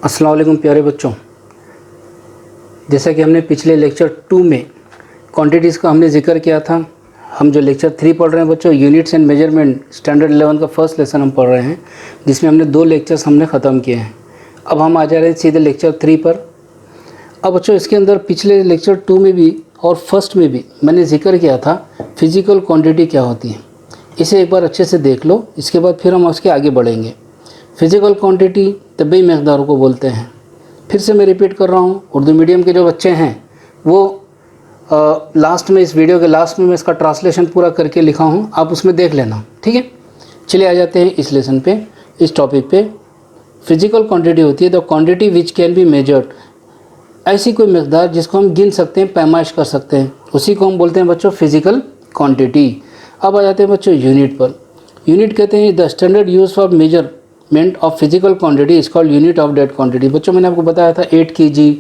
अस्सलाम वालेकुम प्यारे बच्चों, जैसा कि हमने पिछले लेक्चर 2 में क्वांटिटीज़ का हमने जिक्र किया था। हम जो लेक्चर 3 पढ़ रहे हैं बच्चों, यूनिट्स एंड मेजरमेंट स्टैंडर्ड 11 का फर्स्ट लेसन हम पढ़ रहे हैं, जिसमें हमने 2 लेक्चर्स हमने ख़त्म किए हैं। अब हम आ जा रहे हैं सीधे लेक्चर 3 पर। अब बच्चों इसके अंदर पिछले लेक्चर 2 में भी और फर्स्ट में भी मैंने जिक्र किया था फिज़िकल क्वांटिटी क्या होती है। इसे एक बार अच्छे से देख लो, इसके बाद फिर हम उसके आगे बढ़ेंगे। फ़िज़िकल क्वांटिटी तबई मकदारों को बोलते हैं। फिर से मैं रिपीट कर रहा हूँ, उर्दू मीडियम के जो बच्चे हैं वो लास्ट में, इस वीडियो के लास्ट में मैं इसका ट्रांसलेशन पूरा करके लिखा हूँ, आप उसमें देख लेना, ठीक है। चलिए आ जाते हैं इस लेसन पे, इस टॉपिक पे। फिज़िकल क्वांटिटी होती है the quantity which can be measured, ऐसी कोई मकदार जिसको हम गिन सकते हैं, पैमाइश कर सकते हैं, उसी को हम बोलते हैं बच्चों फिज़िकल क्वांटिटी। अब आ जाते हैं बच्चों यूनिट पर। यूनिट कहते हैं the standard use for measurement of physical quantity is called unit of that quantity. बच्चों मैंने आपको बताया था 8 kg,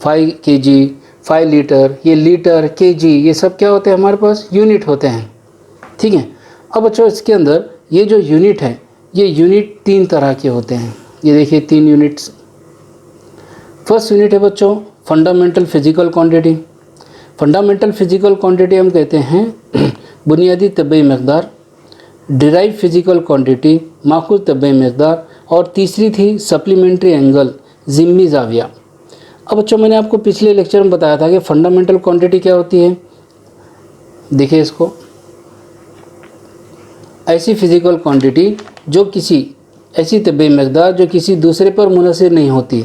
5 kg, 5 लीटर, ये लीटर, kg, ये सब क्या होते हैं हमारे पास, यूनिट होते हैं, ठीक है। अब बच्चों इसके अंदर ये जो यूनिट है, ये यूनिट 3 तरह के होते हैं। ये देखिए 3 यूनिट्स। फर्स्ट यूनिट है बच्चों fundamental physical quantity. Fundamental physical quantity हम कहते हैं बुनियादी तबई मकदार, डिराइव फिजिकल क्वांटिटी माखूज़ तबई मकदार, और तीसरी थी सप्लीमेंट्री एंगल ज़िम्मी ज़ाविया। अब बच्चों मैंने आपको पिछले लेक्चर में बताया था कि फंडामेंटल क्वांटिटी क्या होती है। देखिए इसको, ऐसी फिजिकल क्वांटिटी जो किसी ऐसी तबई मकदार जो किसी दूसरे पर मुनहसर नहीं होती।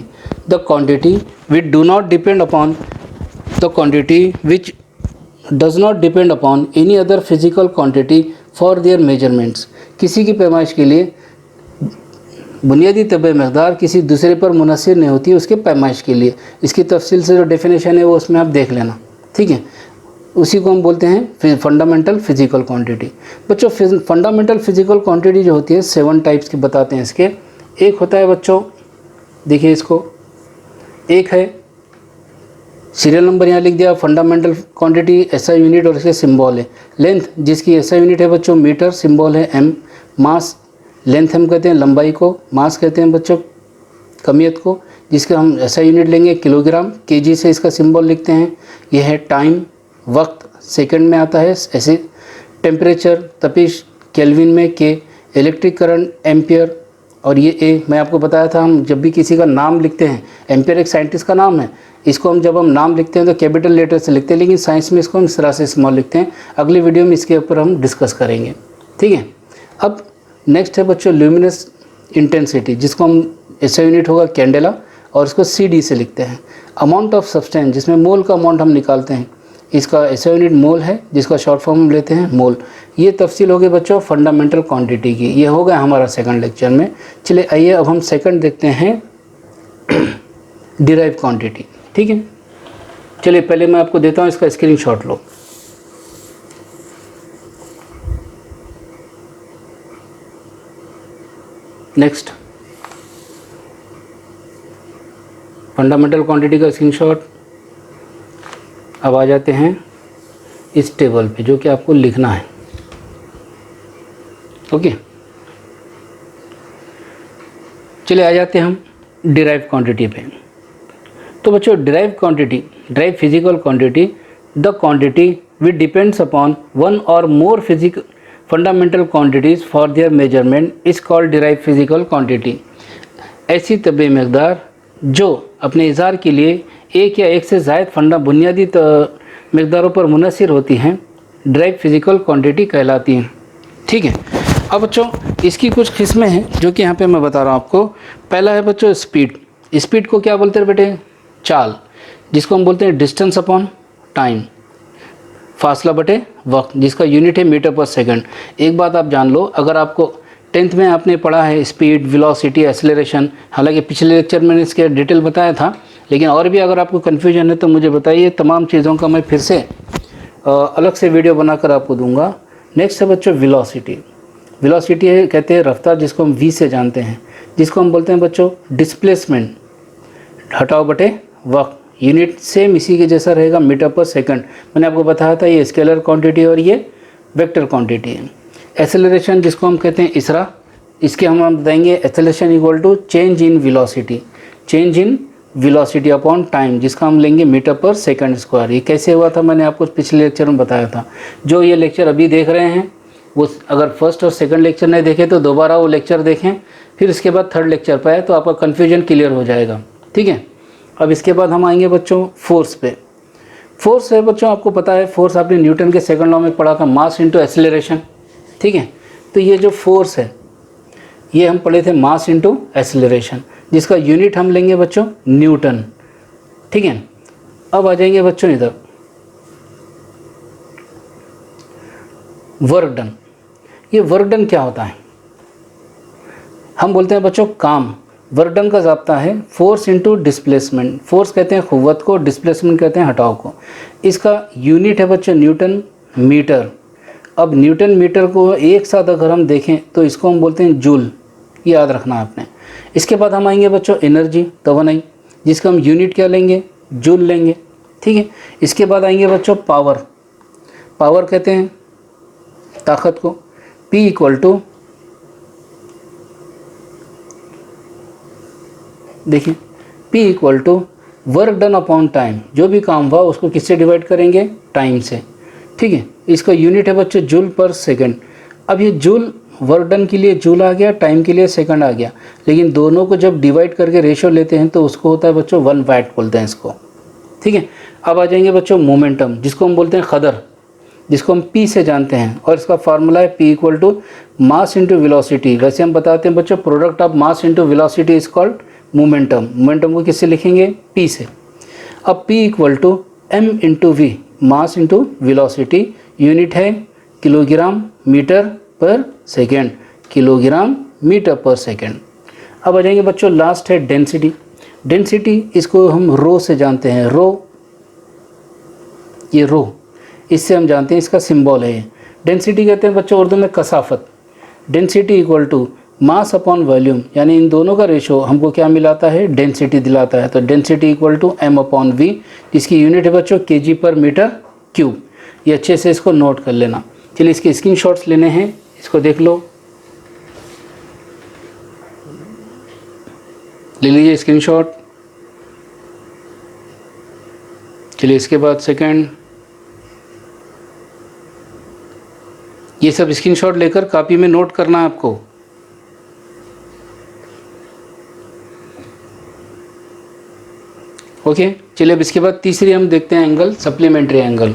The quantity which do not depend upon the quantity which does not depend upon any other physical quantity for their measurements. किसी की पैमाइश के लिए बुनियादी तबई मकदार किसी दूसरे पर मुनहसर नहीं होती उसके पैमाइश के लिए। इसकी तफसील से जो डेफिनेशन है वो उसमें आप देख लेना, ठीक है। उसी को हम बोलते हैं फंडामेंटल फिजिकल क्वांटिटी। बच्चों फंडामेंटल फिजिकल क्वांटिटी जो होती है 7 टाइप्स के बताते हैं इसके। एक होता है बच्चों, देखिए इसको, एक है सीरियल नंबर यहाँ लिख दिया, फंडामेंटल क्वांटिटी ऐसा यूनिट और इसके सिंबल है। लेंथ जिसकी ऐसा यूनिट है बच्चों मीटर, सिंबल है m। मास, लेंथ हम कहते हैं लंबाई को, मास कहते हैं बच्चों कमियत को, जिसका हम ऐसा यूनिट लेंगे किलोग्राम। kg से इसका सिंबल लिखते हैं। यह है टाइम, वक्त सेकंड में आता है ऐसे। टेम्परेचर तपिश केल्विन में के, इलेक्ट्रिक करंट एम्पियर, और ये ए मैं आपको बताया था, हम जब भी किसी का नाम लिखते हैं, एम्पियर एक साइंटिस्ट का नाम है, इसको हम जब हम नाम लिखते हैं तो कैपिटल लेटर से लिखते हैं, लेकिन साइंस में इसको हम इस तरह से स्मॉल लिखते हैं। अगली वीडियो में इसके ऊपर हम डिस्कस करेंगे, ठीक है। अब नेक्स्ट है बच्चों ल्यूमिनस इंटेंसिटी, जिसको हम ऐसा यूनिट होगा कैंडेला, और इसको CD से लिखते हैं। अमाउंट ऑफ सब्सटेंस, जिसमें मोल का अमाउंट हम निकालते हैं, इसका ऐसा यूनिट मोल है, जिसका शॉर्ट फॉर्म हम लेते हैं मोल। ये तफसील हो गई बच्चों फंडामेंटल क्वांटिटी की। ये हो गया हमारा सेकंड लेक्चर में। चलिए आइए अब हम सेकंड देखते हैं डिराइव क्वांटिटी, ठीक है। चलिए पहले मैं आपको देता हूँ इसका स्क्रीनशॉट लो। नेक्स्ट, फंडामेंटल क्वांटिटी का स्क्रीनशॉट। अब आ जाते हैं इस टेबल पे जो कि आपको लिखना है, ओके। चलिए आ जाते हैं हम डिराइव क्वांटिटी पे। तो बच्चों derive quantity, derive physical quantity, the quantity which depends upon one or more physical fundamental quantities for their measurement is called derive physical quantity. ऐसी तबई मकदार जो अपने इज़हार के लिए एक या एक से ज़ायद बुनियादी मकदारों पर मुनहसर होती हैं, डिराइव फिजिकल क्वांटिटी कहलाती हैं, ठीक है। अब बच्चों इसकी कुछ किस्में हैं जो कि यहाँ पे मैं बता रहा हूँ आपको। पहला है बच्चों स्पीड। स्पीड को क्या बोलते हैं बेटे, चाल, जिसको हम बोलते हैं डिस्टेंस अपॉन टाइम, फासला बटे वक्त, जिसका यूनिट है मीटर पर सेकंड। एक बात आप जान लो, अगर आपको 10th में आपने पढ़ा है स्पीड, वेलोसिटी, एक्सेलरेशन, हालांकि पिछले लेक्चर में इसके डिटेल बताया था, लेकिन और भी अगर आपको कन्फ्यूजन है तो मुझे बताइए। तमाम चीज़ों का मैं फिर से अलग से वीडियो बनाकर आपको दूंगा। नेक्स्ट है बच्चों वेलोसिटी। वेलोसिटी है कहते हैं रफ्तार, जिसको हम v से जानते हैं, जिसको हम बोलते हैं बच्चों डिस्प्लेसमेंट, हटाओ बटे वक्त। यूनिट सेम इसी के जैसा रहेगा, मीटर पर सेकंड। मैंने आपको बताया था ये स्केलर क्वांटिटी और ये वेक्टर क्वांटिटी है। एक्सेलरेशन जिसको हम कहते हैं इसरा, इसके हम बताएंगे acceleration equal to change in velocity. Change in velocity upon time, जिसका हम लेंगे मीटर पर सेकंड स्क्वायर। ये कैसे हुआ था मैंने आपको पिछले लेक्चर में बताया था। जो ये लेक्चर अभी देख रहे हैं वो अगर फर्स्ट और सेकंड लेक्चर नहीं देखे तो दोबारा वो लेक्चर देखें, फिर इसके बाद थर्ड लेक्चर पर आए तो आपका कन्फ्यूजन क्लियर हो जाएगा। ठीक है, अब इसके बाद हम आएंगे बच्चों फोर्स पे। फोर्स है बच्चों, आपको पता है फोर्स आपने न्यूटन के सेकंड लॉ में पढ़ा था, मास इंटू एक्सेलरेशन। ठीक है, तो ये जो फोर्स है ये हम पढ़े थे मास इंटू एक्सेलरेशन, जिसका यूनिट हम लेंगे बच्चों न्यूटन। ठीक है, अब आ जाएंगे बच्चों इधर वर्क डन। ये वर्क डन क्या होता है? हम बोलते हैं बच्चों काम। वर्क डन का ज़ाब्ता है फोर्स इंटू डिस्प्लेसमेंट। फोर्स कहते हैं कुव्वत को, डिस्प्लेसमेंट कहते हैं हटाव को। इसका यूनिट है बच्चों न्यूटन मीटर। अब न्यूटन मीटर को एक साथ अगर हम देखें तो इसको हम बोलते हैं जूल, याद रखना आपने। इसके बाद हम आएंगे बच्चों एनर्जी, तवानाई, जिसका हम यूनिट क्या लेंगे? जूल लेंगे। ठीक है, इसके बाद आएंगे बच्चों पावर। पावर कहते हैं ताकत को। P इक्वल टू, देखिए P equal to work done upon time. जो भी काम हुआ उसको किससे डिवाइड करेंगे? टाइम से। ठीक है, इसका यूनिट है बच्चों जूल पर सेकंड। अब ये जूल वर्क डन के लिए जूल आ गया, टाइम के लिए सेकंड आ गया, लेकिन दोनों को जब डिवाइड करके रेशियो लेते हैं तो उसको होता है बच्चों 1 वाट बोलते हैं इसको। ठीक है, अब आ जाएंगे बच्चों मोमेंटम, जिसको हम बोलते हैं कदर, जिसको हम P से जानते हैं, और इसका फार्मूला है P equal to mass into velocity. वैसे हम बताते हैं बच्चों product of mass into velocity is called momentum. Momentum को किससे लिखेंगे? P से। अब P equal to M into V, mass into velocity, unit है kilogram metre per second, kilogram metre per second. अब आ जाएंगे बच्चों लास्ट है डेंसिटी। डेंसिटी इसको हम रो से जानते हैं, रो, ये रो, इससे हम जानते हैं, इसका सिंबल है। डेंसिटी कहते हैं बच्चों उर्दू में कसाफत। Density equal to mass upon volume, यानी इन दोनों का रेशो हमको क्या मिलाता है? डेंसिटी दिलाता है। तो density equal to M upon V, जिसकी यूनिट है बच्चों kg पर मीटर क्यूब। ये अच्छे से इसको नोट कर लेना। चलिए इसके स्क्रीनशॉट्स लेने हैं, इसको देख लो, ले लीजिए स्क्रीनशॉट। चलिए इसके बाद सेकंड, ये सब स्क्रीनशॉट लेकर कॉपी में नोट करना है आपको। ओके, चलिए अब इसके बाद तीसरी हम देखते हैं एंगल, सप्लीमेंट्री एंगल।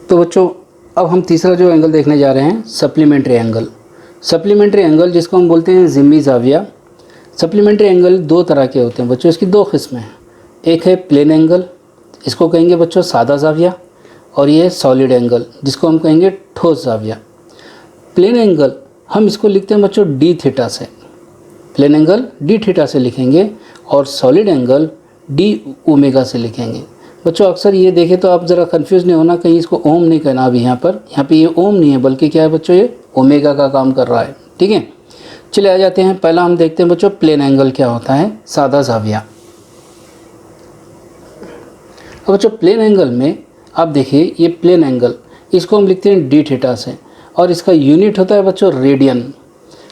तो बच्चों अब हम तीसरा जो एंगल देखने जा रहे हैं सप्लीमेंट्री एंगल। सप्लीमेंट्री एंगल जिसको हम बोलते हैं जिम्मी ज़ाविया। सप्लीमेंट्री एंगल दो तरह के होते हैं बच्चों, इसकी दो किस्में हैं। एक है प्लेन एंगल, इसको कहेंगे बच्चों सादा ज़ाविया, और ये है सॉलिड एंगल, जिसको हम कहेंगे ठोस ज़ाविया। प्लेन एंगल हम इसको लिखते हैं बच्चों डी थीटा से, प्लेन एंगल डी थीटा से लिखेंगे, और सॉलिड एंगल डी ओमेगा से लिखेंगे। बच्चों अक्सर ये देखें तो आप ज़रा कंफ्यूज नहीं होना, कहीं इसको ओम नहीं कहना अभी यहाँ पे ये ओम नहीं है, बल्कि क्या है बच्चों, ये ओमेगा का काम कर रहा है। ठीक है, चले आ जाते हैं, पहला हम देखते हैं बच्चों प्लेन एंगल क्या होता है, सादा ज़ाविया। अब बच्चों प्लेन एंगल में आप देखिए, ये प्लेन एंगल इसको हम लिखते हैं डी थीटा से, और इसका यूनिट होता है बच्चों रेडियन।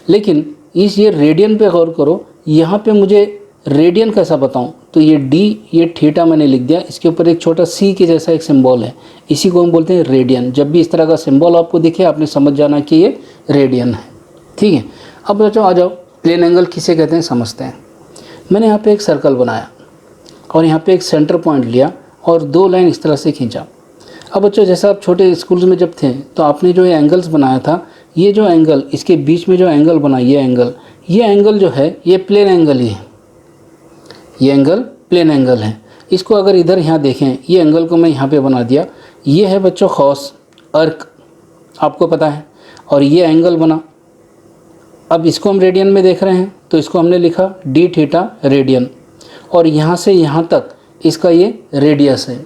लेकिन इस ये रेडियन पे गौर करो, यहाँ पे मुझे रेडियन कैसा बताऊँ, तो ये डी, ये थीटा मैंने लिख दिया, इसके ऊपर एक छोटा सी के जैसा एक सिंबल है, इसी को हम बोलते हैं रेडियन। जब भी इस तरह का सिंबल आपको दिखे आपने समझ जाना कि ये रेडियन है। ठीक है, अब बच्चों आ जाओ प्लेन एंगल किसे कहते हैं समझते हैं। मैंने यहाँ पे एक सर्कल बनाया और यहाँ पे एक सेंटर पॉइंट लिया और दो लाइन इस तरह से खींचा। अब बच्चों जैसा आप छोटे स्कूल में जब थे तो आपने जो ये एंगल्स बनाया था, ये जो एंगल इसके बीच में जो एंगल बना, ये एंगल जो है ये प्लेन एंगल ही है, ये एंगल प्लेन एंगल है। इसको अगर इधर यहाँ देखें, ये एंगल को मैं यहाँ पे बना दिया, ये है बच्चों कॉस अर्क, आपको पता है, और ये एंगल बना। अब इसको हम रेडियन में देख रहे हैं तो इसको हमने लिखा डी थीटा रेडियन, और यहाँ से यहाँ तक इसका ये रेडियस है,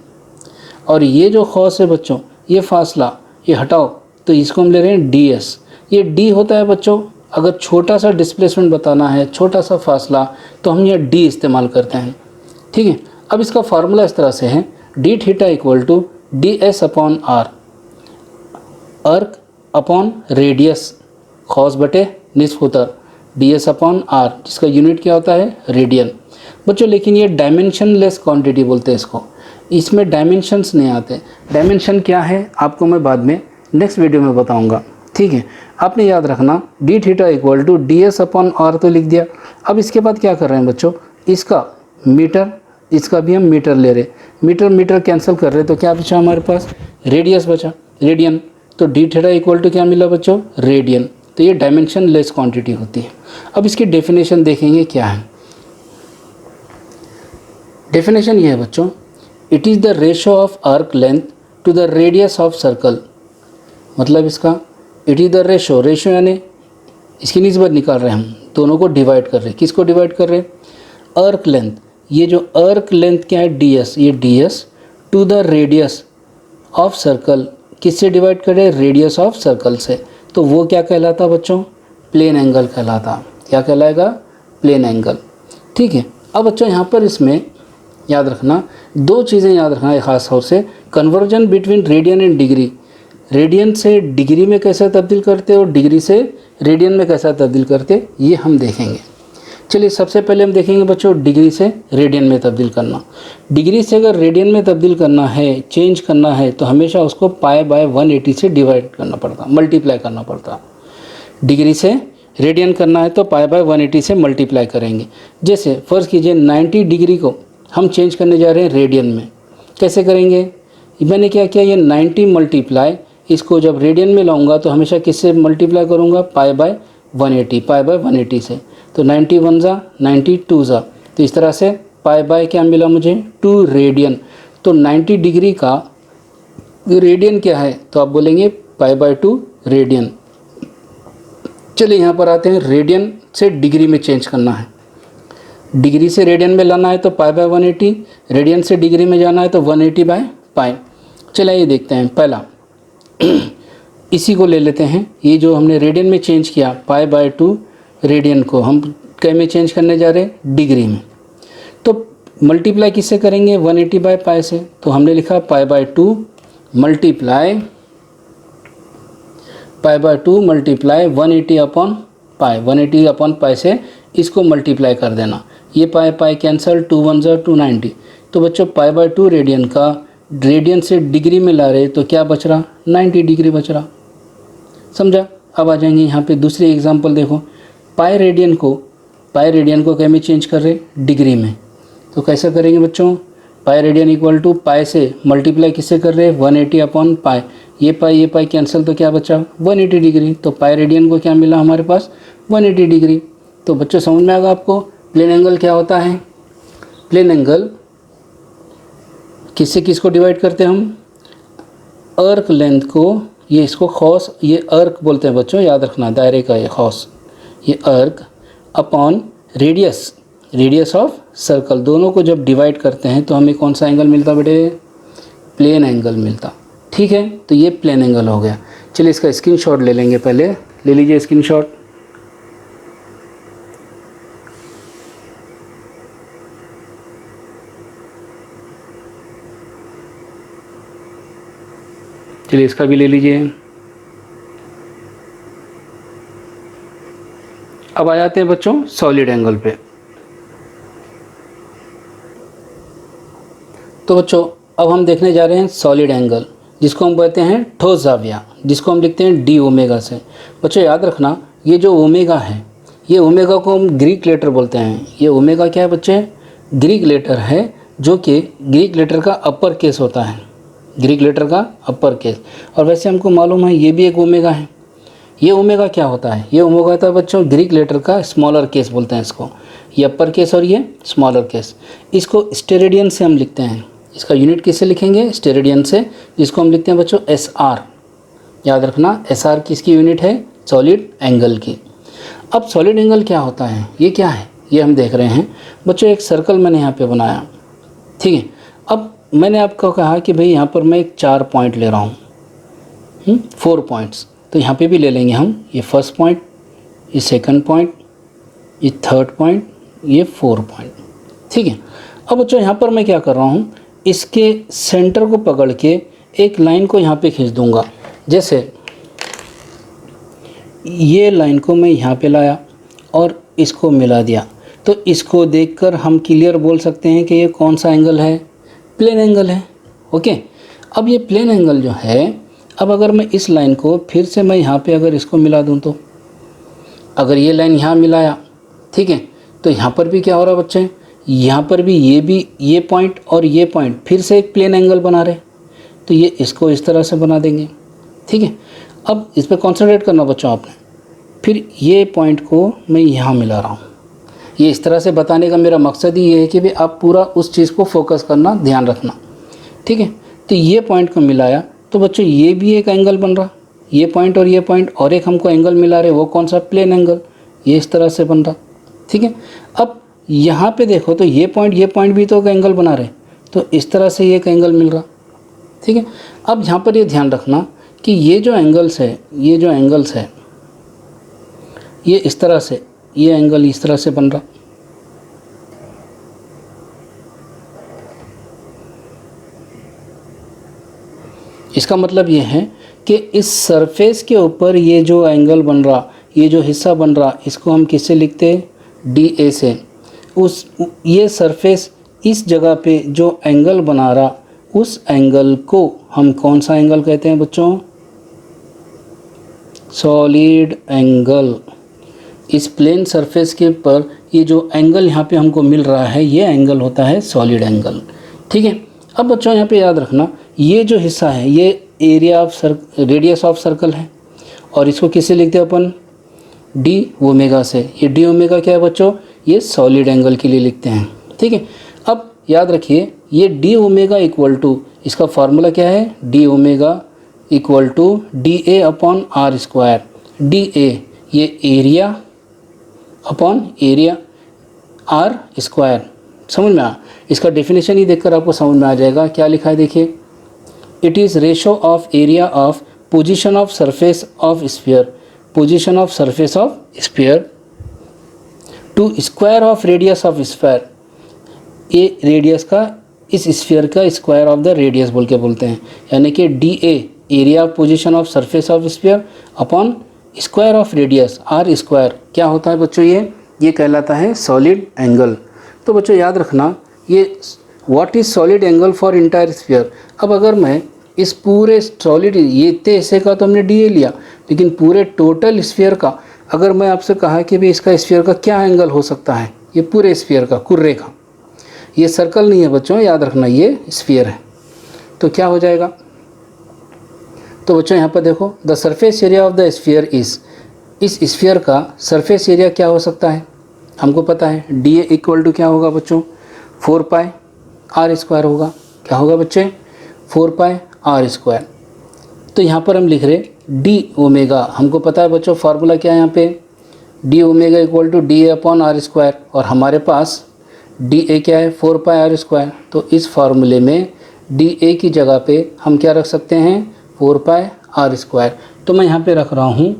और ये जो कॉस है बच्चों, ये फासला ये हटाओ तो इसको हम ले रहे हैं डी एस। ये डी होता है बच्चों, अगर छोटा सा डिस्प्लेसमेंट बताना है, छोटा सा फासला, तो हम ये डी इस्तेमाल करते हैं। ठीक है, अब इसका फार्मूला इस तरह से है, d theta equal to d s upon r, arc upon radius, कॉस बटे निस्फ उत्तर, ds अपॉन r, जिसका यूनिट क्या होता है रेडियन। बच्चों लेकिन ये डायमेंशनलेस क्वांटिटी बोलते हैं इसको, इसमें डायमेंशंस नहीं आते। डायमेंशन क्या है आपको मैं बाद में नेक्स्ट वीडियो में बताऊंगा, ठीक है। आपने याद रखना d theta equal to d s upon r तो लिख दिया। अब इसके बाद क्या कर रहे हैं बच्चों, इसका मीटर, इसका भी हम मीटर ले रहे, मीटर मीटर कैंसिल कर रहे, तो क्या बचा हमारे पास रेडियस बचा, रेडियन। तो डी थीटा इक्वल टू क्या मिला बच्चों, रेडियन। तो ये डायमेंशन लेस क्वांटिटी होती है। अब इसकी डेफिनेशन देखेंगे क्या है। डेफिनेशन ये है बच्चों, it is the ratio of arc length to the radius of circle. मतलब इसका it is the ratio, ratio यानी इसकी निस्बत निकाल रहे हैं हम, दोनों को डिवाइड कर रहे हैं। किसको डिवाइड कर रहे हैं, आर्क लेंथ, ये जो आर्क लेंथ क्या है ds, ये ds to the radius of circle, किससे डिवाइड कर रहे हैं, रेडियस ऑफ सर्कल से। तो वो क्या कहलाता बच्चों, प्लेन एंगल कहलाता। क्या कहलाएगा, प्लेन एंगल, ठीक है। अब बच्चों यहाँ पर इसमें याद रखना दो चीज़ें याद रखना है ख़ास तौर से, conversion between radian and degree. Radian से डिग्री में कैसे तब्दील करते और डिग्री से रेडियन में कैसा तब्दील करते, ये हम देखेंगे। चलिए सबसे पहले हम देखेंगे बच्चों डिग्री से रेडियन में तब्दील करना। डिग्री से अगर रेडियन में तब्दील करना है, चेंज करना है, तो हमेशा उसको पाई बाय 180 से डिवाइड करना पड़ता, मल्टीप्लाई करना पड़ता। डिग्री से रेडियन करना है तो पाई बाय 180 से मल्टीप्लाई करेंगे। जैसे फ़र्ज़ कीजिए 90 डिग्री को हम चेंज करने जा रहे हैं रेडियन में, कैसे करेंगे, मैंने क्या किया, ये 90 मल्टीप्लाई, इसको जब रेडियन में लाऊंगा तो हमेशा किससे मल्टीप्लाई करूंगा, पाई बाय 180, पाई बाय 180 से। तो 90 1 जा 90 2 जा, तो इस तरह से पाई बाय क्या मिला मुझे, 2 रेडियन। तो 90 डिग्री का रेडियन क्या है, तो आप बोलेंगे पाई बाय 2 रेडियन। चलिए यहाँ पर आते हैं, रेडियन से डिग्री में चेंज करना है, डिग्री से रेडियन में लाना है तो पाई बाय 180, रेडियन से डिग्री में जाना है तो 180 बाय पाई। चलिए ये देखते हैं, पहला इसी को ले लेते हैं, ये जो हमने रेडियन में चेंज किया पाई बाय 2 रेडियन को हम क्या में चेंज करने जा रहे हैं, डिग्री में। तो मल्टीप्लाई किससे करेंगे, 180 बाय पाई से। तो हमने लिखा pi by 2 multiply 180 upon pi, 180 upon pi से इसको मल्टीप्लाई कर देना, ये पाई पाई कैंसल, 2 1 जा 290। तो बच्चों पाई बाय 2 रेडियन का रेडियन से डिग्री में ला रहे तो क्या बच रहा, 90 डिग्री बच रहा, समझा। अब आ जाएंगे यहाँ पे दूसरी एग्जांपल, देखो पाई रेडियन को क्या में चेंज कर रहे, डिग्री में। तो कैसे करेंगे बच्चों, पाई रेडियन इक्वल टू पाई से मल्टीप्लाई किससे कर रहे, 180 अपॉन पाई, ये पाई कैंसिल, तो क्या बचा 180 डिग्री। तो पाई रेडियन को क्या मिला हमारे पास, 180 डिग्री। तो बच्चों समझ में आएगा आपको प्लेन एंगल क्या होता है। प्लेन एंगल किससे किसको डिवाइड करते हैं हम, आर्क लेंथ को, ये इसको खौस, ये आर्क बोलते हैं बच्चों, याद रखना दायरे का ये खौस, ये arc upon radius of circle, दोनों को जब डिवाइड करते हैं तो हमें कौन सा एंगल मिलता बेटे, प्लेन एंगल मिलता, ठीक है। तो ये प्लेन एंगल हो गया। चलिए इसका स्क्रीनशॉट ले लेंगे, पहले ले लीजिए स्क्रीनशॉट। चलिए इसका भी ले लीजिए। अब आ जाते हैं बच्चों सॉलिड एंगल पे। तो बच्चों अब हम देखने जा रहे हैं सॉलिड एंगल, जिसको हम कहते हैं ठोस जाविया, जिसको हम लिखते हैं डी ओमेगा से। बच्चों याद रखना ये जो ओमेगा है, ये ओमेगा को हम ग्रीक लेटर बोलते हैं। ये ओमेगा क्या है बच्चे, ग्रीक लेटर है, जो कि ग्रीक लेटर का अपर केस होता है, ग्रीक लेटर का अपर केस। और वैसे हमको मालूम है ये भी एक ओमेगा है। ये ओमेगा क्या होता है, ये ओमेगा होता है बच्चों ग्रीक लेटर का स्मॉलर केस बोलते हैं इसको, ये अपर केस और ये स्मॉलर केस। इसको स्टेरेडियन से हम लिखते हैं, इसका यूनिट किससे लिखेंगे, स्टेरेडियन से, जिसको हम लिखते हैं बच्चों एस आर। याद रखना एस आर किसकी यूनिट है, सॉलिड एंगल की। अब सॉलिड एंगल क्या होता है, ये क्या है, ये हम देख रहे हैं बच्चों। एक सर्कल मैंने यहाँ पे बनाया, ठीक है। अब मैंने आपको कहा कि भाई यहाँ पर मैं 4 पॉइंट ले रहा हूँ, 4 पॉइंट्स। तो यहाँ पे भी ले लेंगे हम, ये फर्स्ट पॉइंट, ये सेकंड पॉइंट, ये थर्ड पॉइंट, ये 4 पॉइंट, ठीक है। अब बच्चों यहाँ पर मैं क्या कर रहा हूँ, इसके सेंटर को पकड़ के एक लाइन को यहाँ पे खींच दूंगा। जैसे ये लाइन को मैं यहाँ पे लाया और इसको मिला दिया, तो इसको देखकर हम क्लियर बोल सकते हैं कि ये कौन सा एंगल है, प्लेन एंगल है। ओके, अब ये प्लेन एंगल जो है, अब अगर मैं इस लाइन को फिर से मैं यहाँ पे अगर इसको मिला दूँ, तो अगर ये लाइन यहाँ मिलाया, ठीक है, तो यहाँ पर भी क्या हो रहा है बच्चे, यहाँ पर भी ये पॉइंट और ये पॉइंट फिर से एक प्लेन एंगल बना रहे, तो ये इसको इस तरह से बना देंगे। ठीक है, अब इस पर कॉन्सेंट्रेट करना बच्चों आपने। फिर ये पॉइंट को मैं यहाँ मिला रहा हूँ। ये इस तरह से बताने का मेरा मकसद ही ये है कि भाई आप पूरा उस चीज़ को फोकस करना, ध्यान रखना। ठीक है, तो ये पॉइंट को मिलाया तो बच्चों ये भी एक एंगल बन रहा, ये पॉइंट और ये पॉइंट और एक हमको एंगल मिला रहे, वो कौन सा, प्लेन एंगल, ये इस तरह से बन रहा। ठीक है, अब यहाँ पे देखो तो ये पॉइंट भी तो एक एंगल बना रहे, तो इस तरह से ये एक एंगल मिल रहा। ठीक है, अब यहाँ पर ये ध्यान रखना कि ये जो एंगल्स है, ये इस तरह से, ये एंगल इस तरह से बन रहा। इसका मतलब ये है कि इस सरफेस के ऊपर ये जो एंगल बन रहा, ये जो हिस्सा बन रहा, इसको हम किससे लिखते हैं, DA से। ये सरफेस इस जगह पे जो एंगल बना रहा, उस एंगल को हम कौन सा एंगल कहते हैं बच्चों, सॉलिड एंगल। इस प्लेन सरफेस के ऊपर ये जो एंगल यहाँ पे हमको मिल रहा है, ये एंगल होता है सॉलिड एंगल। ठीक है, अब बच्चों यहाँ पे याद रखना, ये जो हिस्सा है ये रेडियस ऑफ सर्कल है, और इसको किससे लिखते हैं अपन, डी ओमेगा से। ये डी ओमेगा क्या है बच्चों, ये सॉलिड एंगल के लिए लिखते हैं। ठीक है, अब याद रखिए ये डी ओमेगा इक्वल टू, इसका फार्मूला क्या है, d omega equal to DA upon r square. DA ये area upon area r square, समझ में आ, इसका डेफिनेशन ही देखकर आपको समझ में आ जाएगा। क्या लिखा है देखिए, it is ratio of area of position of surface of sphere, position of surface of sphere to square of radius of sphere. ये रेडियस का, इस स्फीयर का स्क्वायर ऑफ द रेडियस बोल के बोलते हैं, यानी कि DA area of position of surface of sphere upon square of radius r square. क्या होता है बच्चों, ये कहलाता है सॉलिड एंगल। तो बच्चों याद रखना, ये what is solid angle for entire sphere. अब अगर मैं इस पूरे सॉलिड, ये इतने हिस्से का तो हमने DA लिया, लेकिन पूरे टोटल स्फीयर का अगर मैं आपसे कहा कि भाई इसका स्फीयर का क्या एंगल हो सकता है, ये पूरे स्फीयर का, कुर्रे का, ये सर्कल नहीं है बच्चों, याद रखना ये स्फीयर है, तो क्या हो जाएगा। तो बच्चों यहाँ पर देखो, the surface area of the sphere is, इस स्फीयर का सरफेस एरिया क्या हो सकता है, हमको पता है DA इक्वल टू क्या होगा बच्चों, 4 पाई आर स्क्वायर होगा। क्या होगा बच्चे, 4 पाई आर स्क्वायर। तो यहाँ पर हम लिख रहे डी ओमेगा, हमको पता है बच्चों फार्मूला क्या है यहाँ पे, d omega equal to DA upon r square, और हमारे पास DA क्या है, 4 पाई आर स्क्वायर। तो इस फार्मूले में DA की जगह पे हम क्या रख सकते हैं, 4 पाई आर स्क्वायर। तो मैं यहाँ पे रख रहा हूँ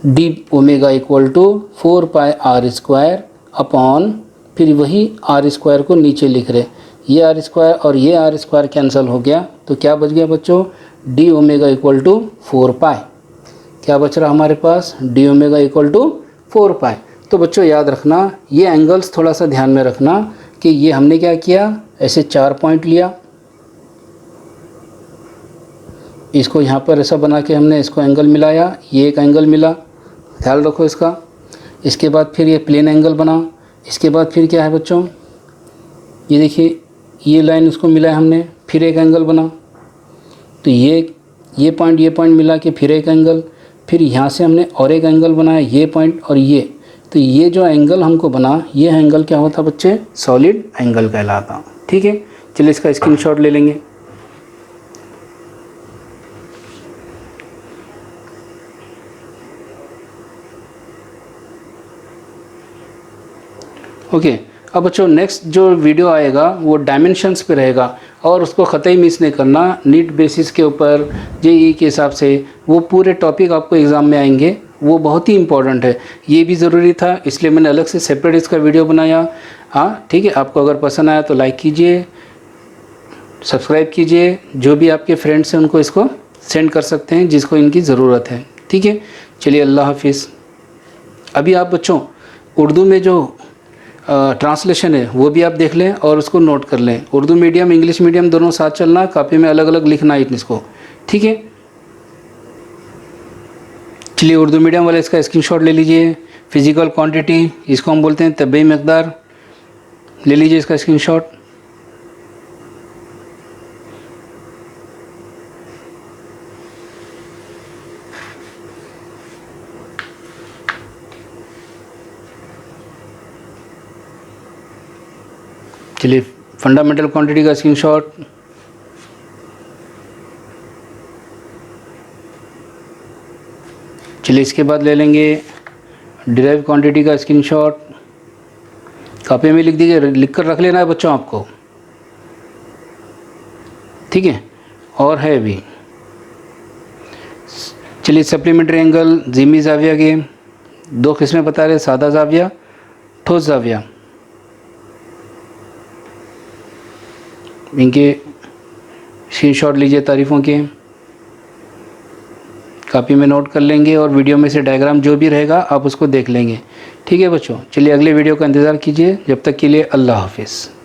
d omega equal to 4 pi r square upon, फिर वही आर स्क्वायर को नीचे लिख रहे, ये आर स्क्वायर और ये आर स्क्वायर कैंसिल हो गया, तो क्या बच गया बच्चों, डी ओमेगा इक्वल टू 4 पाई। क्या बच रहा हमारे पास, डी ओमेगा इक्वल टू 4 पाई। तो बच्चों याद रखना, ये एंगल्स थोड़ा सा ध्यान में रखना कि ये हमने क्या किया, ऐसे 4 पॉइंट लिया, इसको यहाँ पर ऐसा बना के हमने इसको एंगल मिलाया, ये एक एंगल मिला, ख्याल रखो इसका। इसके बाद फिर ये प्लेन एंगल बना, इसके बाद फिर क्या है बच्चों, ये देखिए ये लाइन उसको मिला है हमने, फिर एक एंगल बना, तो ये पॉइंट मिला के फिर एक एंगल, फिर यहाँ से हमने और एक एंगल बनाया, ये पॉइंट और ये, तो ये जो एंगल हमको बना, ये एंगल क्या होता बच्चे, सॉलिड एंगल कहलाता। ठीक है, चलिए इसका स्क्रीनशॉट ले लेंगे। ओके, अब बच्चों नेक्स्ट जो वीडियो आएगा वो डायमेंशंस पे रहेगा, और उसको ख़तई मिस नहीं करना, नीट बेसिस के ऊपर JEE के हिसाब से वो पूरे टॉपिक आपको एग्ज़ाम में आएंगे, वो बहुत ही इंपॉर्टेंट है। ये भी ज़रूरी था, इसलिए मैंने अलग से सेपरेट इसका वीडियो बनाया। हाँ ठीक है, आपको अगर पसंद आया तो लाइक कीजिए, सब्सक्राइब कीजिए, जो भी आपके फ्रेंड्स हैं उनको इसको सेंड कर सकते हैं जिसको इनकी ज़रूरत है। ठीक है, चलिए अल्लाह हाफिज़। अभी आप बच्चों उर्दू में जो ट्रांसलेशन है वो भी आप देख लें और उसको नोट कर लें। उर्दू मीडियम इंग्लिश मीडियम दोनों साथ चलना, कॉपी में अलग अलग लिखना है इसको, ठीक है। चलिए उर्दू मीडियम वाले इसका स्क्रीनशॉट ले लीजिए। फिजिकल क्वांटिटी, इसको हम बोलते हैं तबई मकदार, ले लीजिए इसका स्क्रीनशॉट। चलिए फंडामेंटल क्वांटिटी का स्क्रीनशॉट, चलिए इसके बाद ले लेंगे डिराइव क्वांटिटी का स्क्रीनशॉट। कॉपी में लिख दीजिए, लिख कर रख लेना है बच्चों आपको, ठीक है। और है भी, चलिए सप्लीमेंट्री एंगल ज़ीमी ज़ाविया के दो किस्में बता रहे, सादा ज़ाविया, ठोस ज़ाविया। इनके स्क्रीनशॉट लीजिए तारीफ़ों के, कॉपी में नोट कर लेंगे और वीडियो में से डायग्राम जो भी रहेगा आप उसको देख लेंगे, ठीक है बच्चों। चलिए अगले वीडियो का इंतज़ार कीजिए, जब तक के लिए अल्लाह हाफिज़।